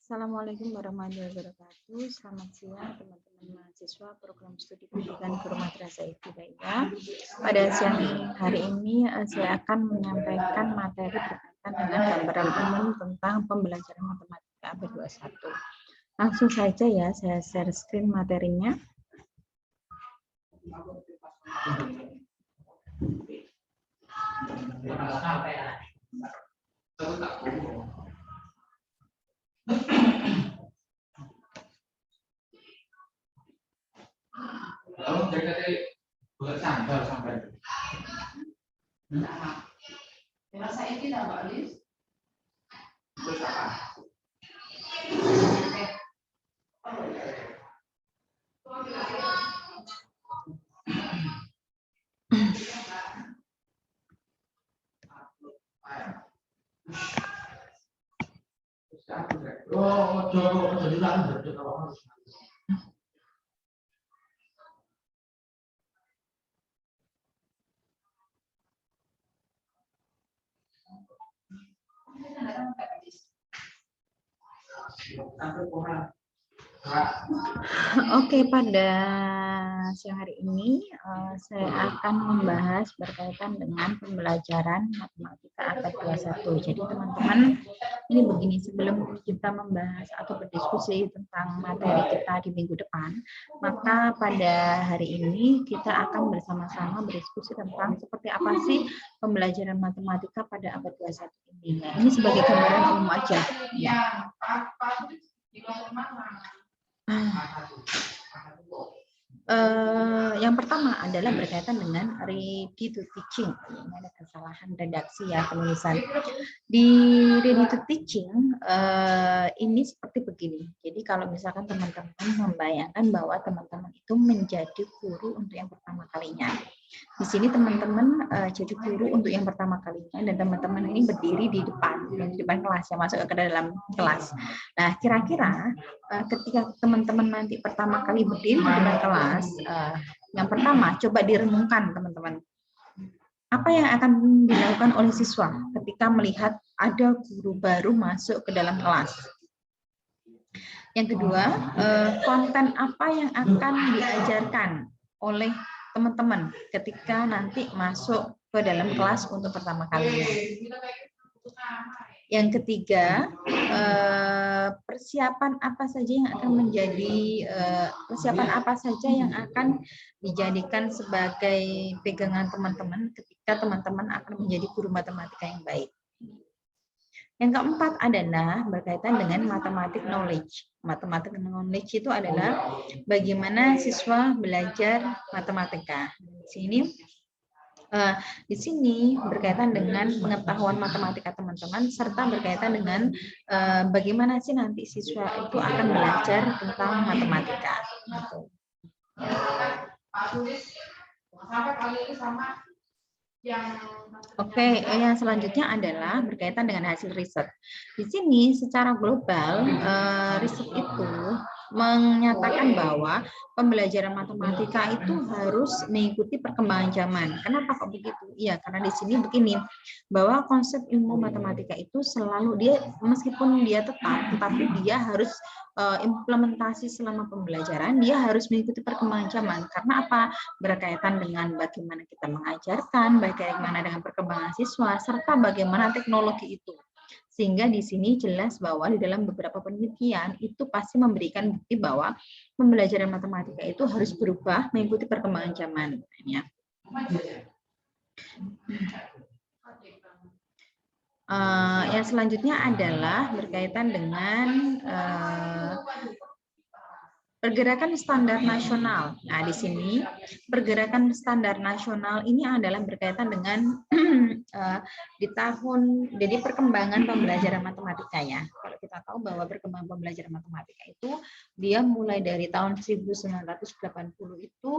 Assalamualaikum warahmatullahi wabarakatuh. Selamat siang teman-teman mahasiswa program studi pendidikan Guru Madrasah Ibtidaiyah. Pada siang hari ini saya akan menyampaikan materi berkaitan dengan gambaran umum tentang pembelajaran matematika abad 21. Langsung saja ya, saya share screen materinya. Oke, pada siang hari ini saya akan membahas berkaitan dengan pembelajaran matematika abad 21. Jadi teman-teman, ini begini, sebelum kita membahas atau berdiskusi tentang materi kita di minggu depan, maka pada hari ini kita akan bersama-sama berdiskusi tentang seperti apa sih pembelajaran matematika pada abad 21 ini. Nah, ini sebagai gambaran umum aja. Ya. Yang pertama adalah berkaitan dengan ready to teaching. Ini ada kesalahan redaksi ya penulisan. Di ready to teaching ini seperti begini. Jadi kalau misalkan teman-teman membayangkan bahwa teman-teman itu menjadi guru untuk yang pertama kalinya. Di sini teman-teman jadi guru untuk yang pertama kalinya dan teman-teman ini berdiri di depan kelas ya, masuk ke dalam kelas. Nah, kira-kira ketika teman-teman nanti pertama kali berdiri di depan kelas, yang pertama coba direnungkan teman-teman. Apa yang akan dilakukan oleh siswa ketika melihat ada guru baru masuk ke dalam kelas? Yang kedua, konten apa yang akan diajarkan oleh teman-teman ketika nanti masuk ke dalam kelas untuk pertama kalinya. Yang ketiga, persiapan apa saja yang akan dijadikan sebagai pegangan teman-teman ketika teman-teman akan menjadi guru matematika yang baik. Yang keempat adalah berkaitan dengan mathematic knowledge. Mathematic knowledge itu adalah bagaimana siswa belajar matematika. Di sini berkaitan dengan pengetahuan matematika teman-teman serta berkaitan dengan bagaimana sih nanti siswa itu akan belajar tentang matematika. Oke, yang selanjutnya adalah berkaitan dengan hasil riset. Di sini secara global riset itu menyatakan bahwa pembelajaran matematika itu harus mengikuti perkembangan zaman. Kenapa kok begitu? Iya, karena di sini begini, bahwa konsep ilmu matematika itu selalu meskipun dia tetap, tetapi dia harus implementasi selama pembelajaran, dia harus mengikuti perkembangan zaman. Karena apa? Berkaitan dengan bagaimana kita mengajarkan, bagaimana dengan perkembangan siswa, serta bagaimana teknologi itu. Sehingga di sini jelas bahwa di dalam beberapa penelitian itu pasti memberikan bukti bahwa pembelajaran matematika itu harus berubah mengikuti perkembangan zaman. Yang selanjutnya adalah berkaitan dengan pergerakan standar nasional. Nah, di sini pergerakan standar nasional ini adalah berkaitan dengan jadi perkembangan pembelajaran matematika ya. Kalau kita tahu bahwa perkembangan pembelajaran matematika itu dia mulai dari tahun 1980 itu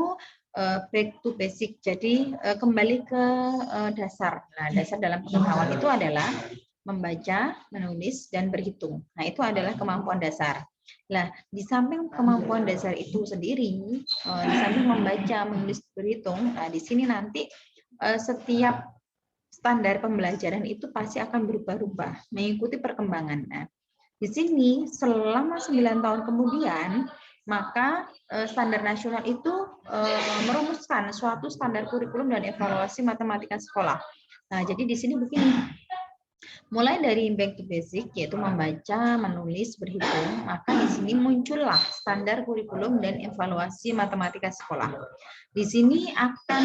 back to basic. Jadi kembali ke dasar. Nah, dasar dalam pengetahuan itu adalah membaca, menulis, dan berhitung. Nah, itu adalah kemampuan dasar. Nah, di samping kemampuan dasar itu sendiri, di samping membaca, menulis, berhitung, nah di sini nanti setiap standar pembelajaran itu pasti akan berubah-ubah, mengikuti perkembangan. Nah, Di sini selama 9 tahun kemudian, maka standar nasional itu merumuskan suatu standar kurikulum dan evaluasi matematika sekolah. Nah, jadi di sini begini, mulai dari back to basic, yaitu membaca, menulis, berhitung, maka di sini muncullah standar kurikulum dan evaluasi matematika sekolah. Di sini akan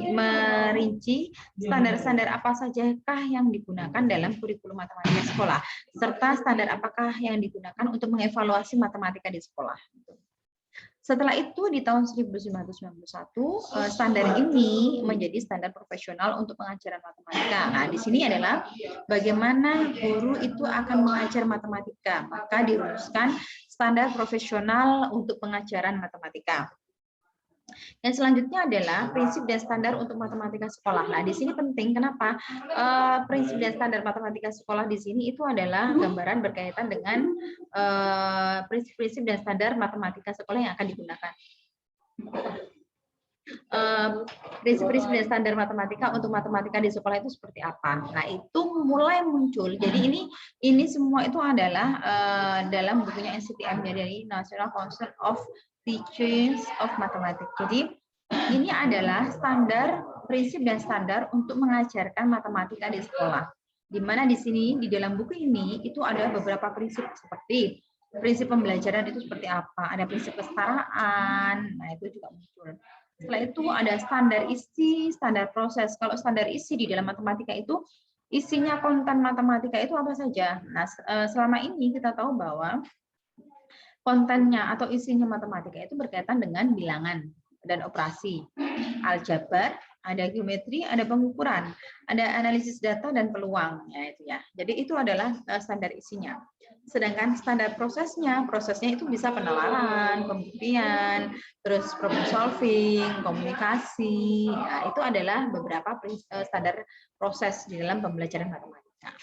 merinci standar-standar apa sajakah yang digunakan dalam kurikulum matematika sekolah, serta standar apakah yang digunakan untuk mengevaluasi matematika di sekolah. Setelah itu di tahun 1991 standar ini menjadi standar profesional untuk pengajaran matematika. Nah, di sini adalah bagaimana guru itu akan mengajar matematika. Maka dirumuskan standar profesional untuk pengajaran matematika. Yang selanjutnya adalah prinsip dan standar untuk matematika sekolah. Nah, di sini penting kenapa? Prinsip dan standar matematika sekolah di sini itu adalah gambaran berkaitan dengan prinsip-prinsip dan standar matematika sekolah yang akan digunakan. Prinsip-prinsip dan standar matematika untuk matematika di sekolah itu seperti apa? Nah, itu mulai muncul. Jadi ini semua itu adalah dalam bukunya NCTM-nya dari National Council of Teachers of Mathematics. Jadi ini adalah standar, prinsip dan standar untuk mengajarkan matematika di sekolah. Di mana di sini di dalam buku ini itu ada beberapa prinsip seperti prinsip pembelajaran itu seperti apa, ada prinsip kesetaraan, nah itu juga muncul. Setelah itu ada standar isi, standar proses. Kalau standar isi di dalam matematika itu isinya konten matematika itu apa saja. Nah, selama ini kita tahu bahwa kontennya atau isinya matematika itu berkaitan dengan bilangan dan operasi, aljabar, ada geometri, ada pengukuran, ada analisis data dan peluang, ya itu ya. Jadi itu adalah standar isinya. Sedangkan standar prosesnya itu bisa penalaran, pembuktian, terus problem solving, komunikasi. Nah, itu adalah beberapa standar proses di dalam pembelajaran matematika.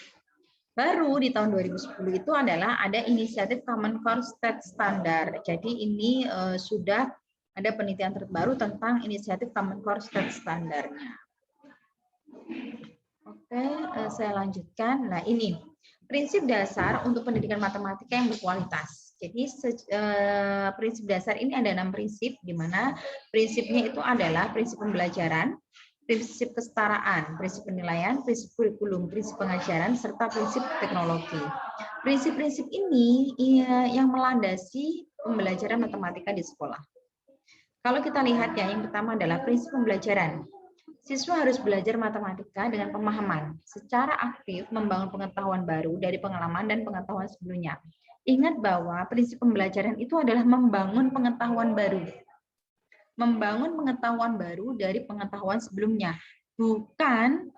Baru di tahun 2010 itu adalah ada inisiatif Common Core State Standard. Jadi ini sudah ada penelitian terbaru tentang inisiatif Common Core State Standard-nya. Oke, saya lanjutkan. Nah, ini prinsip dasar untuk pendidikan matematika yang berkualitas. Jadi prinsip dasar ini ada 6 prinsip, di mana prinsipnya itu adalah prinsip pembelajaran, prinsip kesetaraan, prinsip penilaian, prinsip kurikulum, prinsip pengajaran, serta prinsip teknologi. Prinsip-prinsip ini yang melandasi pembelajaran matematika di sekolah. Kalau kita lihat ya, yang pertama adalah prinsip pembelajaran. Siswa harus belajar matematika dengan pemahaman, secara aktif membangun pengetahuan baru dari pengalaman dan pengetahuan sebelumnya. Ingat bahwa prinsip pembelajaran itu adalah membangun pengetahuan baru. Membangun pengetahuan baru dari pengetahuan sebelumnya, bukan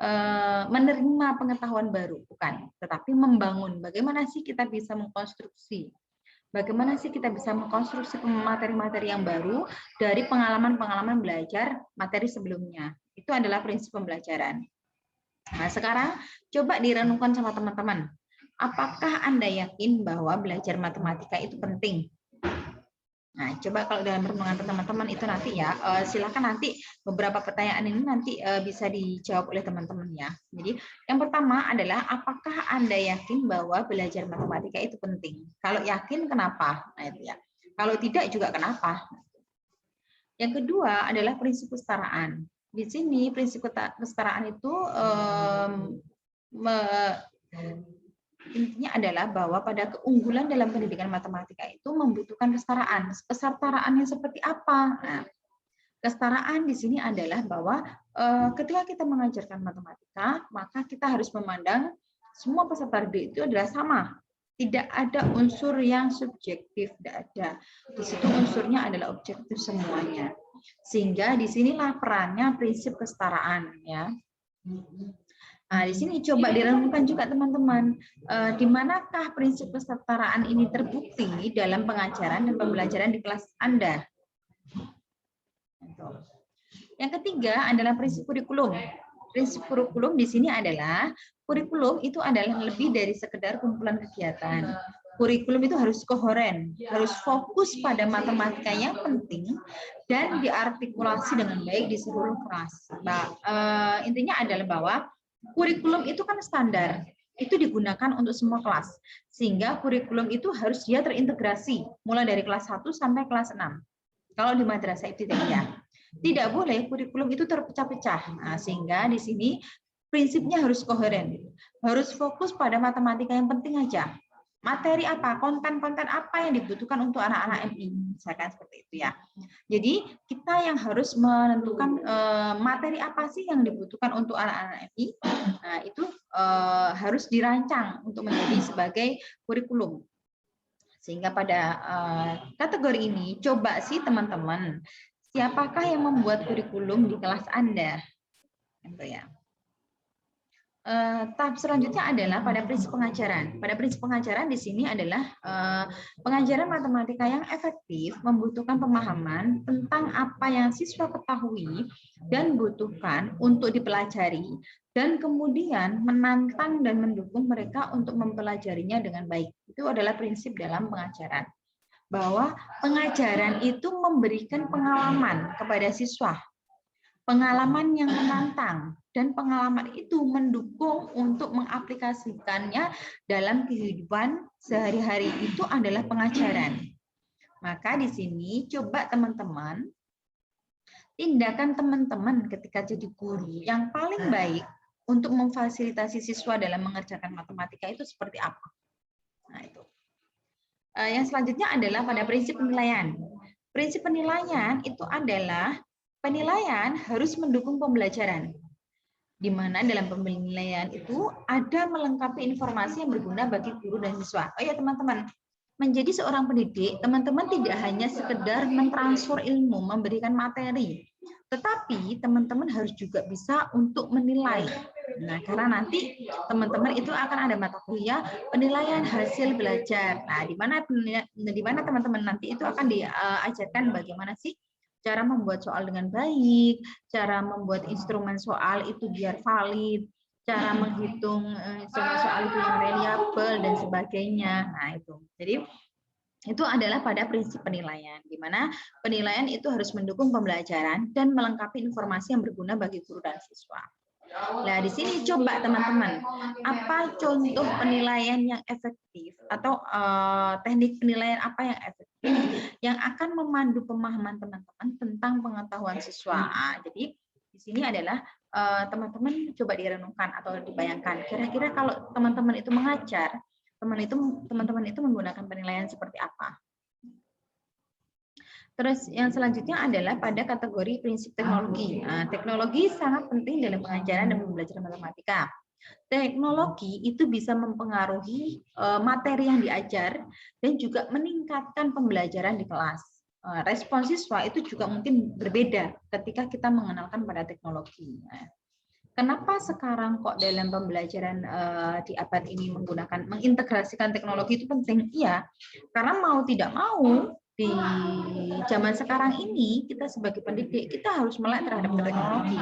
menerima pengetahuan baru, bukan, tetapi membangun. Bagaimana sih kita bisa mengkonstruksi? Bagaimana sih kita bisa mengkonstruksi materi-materi yang baru dari pengalaman-pengalaman belajar materi sebelumnya? Itu adalah prinsip pembelajaran. Nah, sekarang coba direnungkan sama teman-teman. Apakah Anda yakin bahwa belajar matematika itu penting? Nah, coba kalau dalam renungan teman-teman itu nanti ya, silakan nanti beberapa pertanyaan ini nanti bisa dijawab oleh teman-teman ya. Jadi yang pertama adalah apakah Anda yakin bahwa belajar matematika itu penting? Kalau yakin kenapa? Nah itu ya. Kalau tidak juga kenapa? Yang kedua adalah prinsip kesetaraan. Di sini prinsip kesetaraan itu intinya adalah bahwa pada keunggulan dalam pendidikan matematika itu membutuhkan kesetaraan. Kesetaraannya seperti apa? Nah, kesetaraan di sini adalah bahwa ketika kita mengajarkan matematika, maka kita harus memandang semua peserta didik itu adalah sama. Tidak ada unsur yang subjektif, tidak ada. Di situ unsurnya adalah objektif semuanya. Sehingga di sinilah perannya prinsip kesetaraan, ya. Nah, di sini coba direnungkan juga teman-teman, di manakah prinsip kesetaraan ini terbukti dalam pengajaran dan pembelajaran di kelas Anda? Yang ketiga adalah prinsip kurikulum. Prinsip kurikulum di sini adalah kurikulum itu adalah lebih dari sekedar kumpulan kegiatan. Kurikulum itu harus koheren, harus fokus pada matematika yang penting dan diartikulasi dengan baik di seluruh kelas. Nah, intinya adalah bahwa kurikulum itu kan standar. itu digunakan untuk semua kelas. Sehingga kurikulum itu harus dia terintegrasi mulai dari kelas 1 sampai kelas 6. Kalau di madrasah ibtidaiyah. Tidak boleh kurikulum itu terpecah-pecah. Nah, sehingga di sini prinsipnya harus koheren. Harus fokus pada matematika yang penting aja. Materi apa, konten-konten apa yang dibutuhkan untuk anak-anak MI, misalkan seperti itu ya. Jadi kita yang harus menentukan materi apa sih yang dibutuhkan untuk anak-anak MI. Nah, itu harus dirancang untuk menjadi sebagai kurikulum. Sehingga pada kategori ini coba sih teman-teman, siapakah yang membuat kurikulum di kelas Anda? Gitu ya. Tahap selanjutnya adalah pada prinsip pengajaran. Pada prinsip pengajaran di sini adalah pengajaran matematika yang efektif membutuhkan pemahaman tentang apa yang siswa ketahui dan butuhkan untuk dipelajari, dan kemudian menantang dan mendukung mereka untuk mempelajarinya dengan baik. Itu adalah prinsip dalam pengajaran. Bahwa pengajaran itu memberikan pengalaman kepada siswa. Pengalaman yang menantang, dan pengalaman itu mendukung untuk mengaplikasikannya dalam kehidupan sehari-hari, itu adalah pengajaran. Maka di sini coba teman-teman, tindakan teman-teman ketika jadi guru yang paling baik untuk memfasilitasi siswa dalam mengerjakan matematika itu seperti apa? Nah, itu. Yang selanjutnya adalah pada prinsip penilaian. Prinsip penilaian itu adalah penilaian harus mendukung pembelajaran, di mana dalam penilaian itu ada melengkapi informasi yang berguna bagi guru dan siswa. Oh ya teman-teman, menjadi seorang pendidik, teman-teman tidak hanya sekedar mentransfer ilmu, memberikan materi, tetapi teman-teman harus juga bisa untuk menilai. Nah, karena nanti teman-teman itu akan ada mata kuliah penilaian hasil belajar. Nah, di mana teman-teman nanti itu akan diajarkan bagaimana sih cara membuat soal dengan baik, cara membuat instrumen soal itu biar valid, cara menghitung instrumen soal itu yang reliable dan sebagainya. Nah, itu. Jadi itu adalah pada prinsip penilaian, di mana penilaian itu harus mendukung pembelajaran dan melengkapi informasi yang berguna bagi guru dan siswa. Nah, di sini coba teman-teman, apa contoh penilaian yang efektif atau teknik penilaian apa yang efektif yang akan memandu pemahaman teman-teman tentang pengetahuan siswa. Jadi di sini adalah teman-teman coba direnungkan atau dibayangkan, kira-kira kalau teman-teman itu mengajar, teman-teman itu menggunakan penilaian seperti apa. Terus yang selanjutnya adalah pada kategori prinsip teknologi. Nah, teknologi sangat penting dalam pengajaran dan pembelajaran matematika. Teknologi itu bisa mempengaruhi materi yang diajar dan juga meningkatkan pembelajaran di kelas. Respon siswa itu juga mungkin berbeda ketika kita mengenalkan pada teknologi. Nah, kenapa sekarang kok dalam pembelajaran di abad ini mengintegrasikan teknologi itu penting? Iya, karena mau tidak mau di zaman sekarang ini kita sebagai pendidik kita harus melek terhadap teknologi.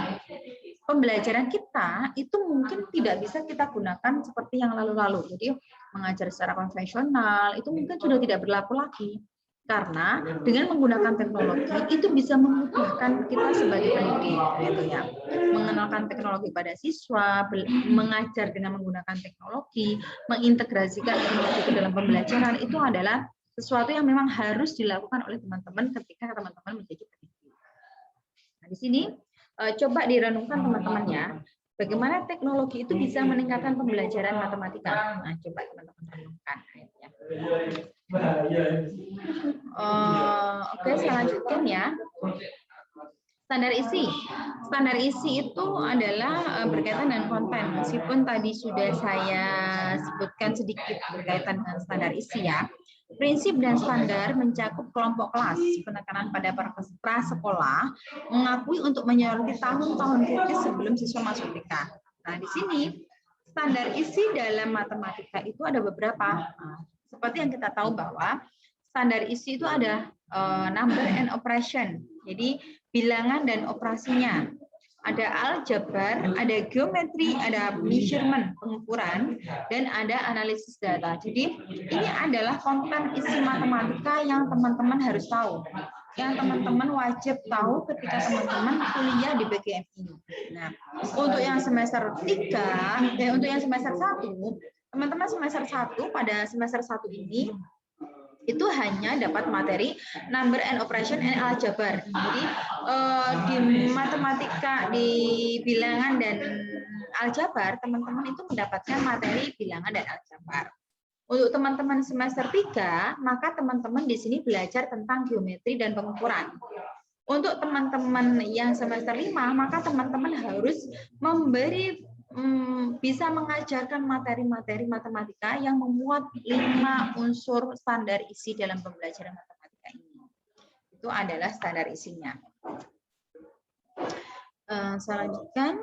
Pembelajaran kita itu mungkin tidak bisa kita gunakan seperti yang lalu-lalu. Jadi mengajar secara konvensional itu mungkin sudah tidak berlaku lagi. Karena dengan menggunakan teknologi itu bisa memudahkan kita sebagai pendidik, gitu ya. Mengenalkan teknologi pada siswa, mengajar dengan menggunakan teknologi, mengintegrasikan teknologi ke dalam pembelajaran itu adalah sesuatu yang memang harus dilakukan oleh teman-teman ketika teman-teman menjadi pendidik. Nah, di sini coba direnungkan teman-temannya, bagaimana teknologi itu bisa meningkatkan pembelajaran matematika. Nah, coba teman-teman renungkan. Oke, saya lanjutkan ya. Standar isi. Standar isi itu adalah berkaitan dengan konten. Meskipun tadi sudah saya sebutkan sedikit berkaitan dengan standar isi ya. Prinsip dan standar mencakup kelompok kelas, penekanan pada prasekolah, mengakui untuk menyoroti tahun-tahun kritis sebelum siswa masuk TK. Nah, di sini standar isi dalam matematika itu ada beberapa. Seperti yang kita tahu bahwa standar isi itu ada number and operation, jadi bilangan dan operasinya. Ada aljabar, ada geometri, ada measurement, pengukuran, dan ada analisis data. Jadi ini adalah konten isi matematika yang teman-teman harus tahu. yang teman-teman wajib tahu ketika teman-teman kuliah di PGMI. Nah, untuk yang semester 3, untuk yang semester 1, teman-teman semester 1 pada semester 1 ini itu hanya dapat materi number and operation and aljabar. Jadi di matematika, di bilangan dan aljabar, teman-teman itu mendapatkan materi bilangan dan aljabar. Untuk teman-teman semester 3, maka teman-teman di sini belajar tentang geometri dan pengukuran. Untuk teman-teman yang semester 5, maka teman-teman harus bisa mengajarkan materi-materi matematika yang memuat 5 unsur standar isi dalam pembelajaran matematika ini. Itu adalah standar isinya. Selanjutnya,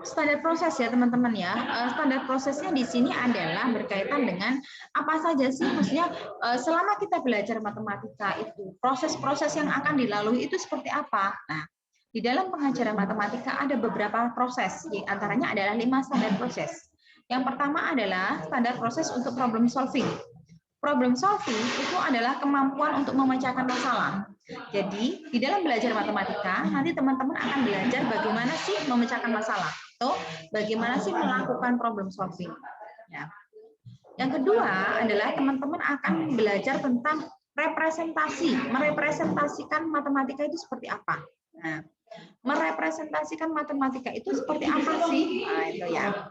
standar proses ya teman-teman ya. Standar prosesnya di sini adalah berkaitan dengan apa saja sih, maksudnya selama kita belajar matematika itu proses-proses yang akan dilalui itu seperti apa. Nah, di dalam pengajaran matematika ada beberapa proses, di antaranya adalah 5 standar proses. Yang pertama adalah standar proses untuk problem solving. Problem solving itu adalah kemampuan untuk memecahkan masalah. Jadi, di dalam belajar matematika, nanti teman-teman akan belajar bagaimana sih memecahkan masalah, atau bagaimana sih melakukan problem solving. Ya. Yang kedua adalah teman-teman akan belajar tentang representasi, merepresentasikan matematika itu seperti apa. Nah, merepresentasikan matematika itu seperti apa sih? Nah, itu ya.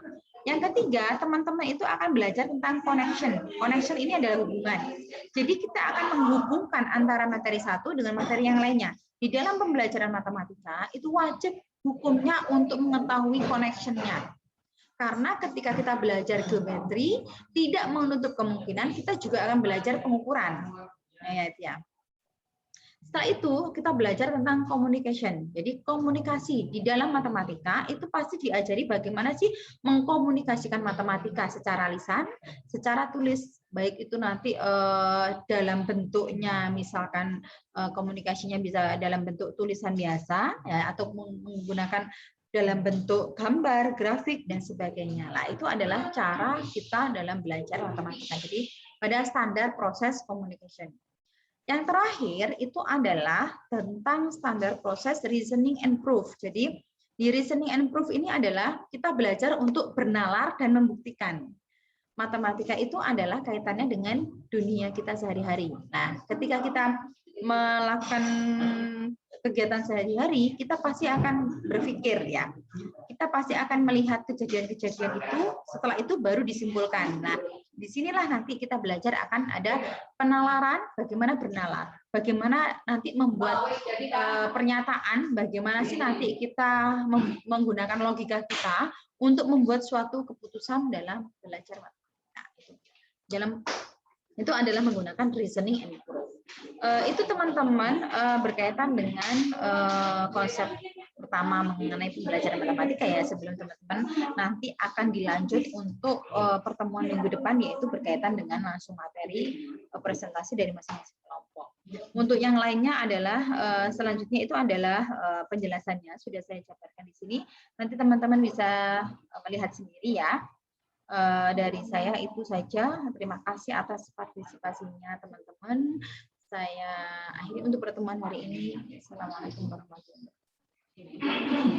Yang ketiga, teman-teman itu akan belajar tentang connection. Connection ini adalah hubungan. Jadi kita akan menghubungkan antara materi satu dengan materi yang lainnya. Di dalam pembelajaran matematika, itu wajib hukumnya untuk mengetahui connection-nya. Karena ketika kita belajar geometri, tidak menutup kemungkinan kita juga akan belajar pengukuran. Nah, ya. Setelah itu kita belajar tentang communication. Jadi komunikasi di dalam matematika itu pasti diajari bagaimana sih mengkomunikasikan matematika secara lisan, secara tulis. Baik itu nanti dalam bentuknya, misalkan komunikasinya bisa dalam bentuk tulisan biasa, ya, atau menggunakan dalam bentuk gambar, grafik, dan sebagainya. Nah, itu adalah cara kita dalam belajar matematika. Jadi pada standar proses communication. Yang terakhir itu adalah tentang standar proses reasoning and proof. Jadi di reasoning and proof ini adalah kita belajar untuk bernalar dan membuktikan. Matematika itu adalah kaitannya dengan dunia kita sehari-hari. Nah, ketika kita melakukan kegiatan sehari-hari, kita pasti akan berpikir ya. Kita pasti akan melihat kejadian-kejadian itu, setelah itu baru disimpulkan. Nah, disinilah nanti kita belajar akan ada penalaran, bagaimana bernalar, bagaimana nanti membuat pernyataan, bagaimana sih nanti kita menggunakan logika kita untuk membuat suatu keputusan dalam belajar matematika. Itu adalah menggunakan reasoning and proof. Itu teman-teman berkaitan dengan konsep pertama mengenai pembelajaran matematika ya. Sebelum teman-teman nanti akan dilanjut untuk pertemuan minggu depan, yaitu berkaitan dengan langsung materi presentasi dari masing-masing kelompok. Untuk yang lainnya adalah selanjutnya itu adalah penjelasannya sudah saya jabarkan di sini. Nanti teman-teman bisa melihat sendiri ya. Dari saya itu saja. Terima kasih atas partisipasinya teman-teman. Saya akhiri untuk pertemuan hari ini. Assalamualaikum warahmatullahi wabarakatuh.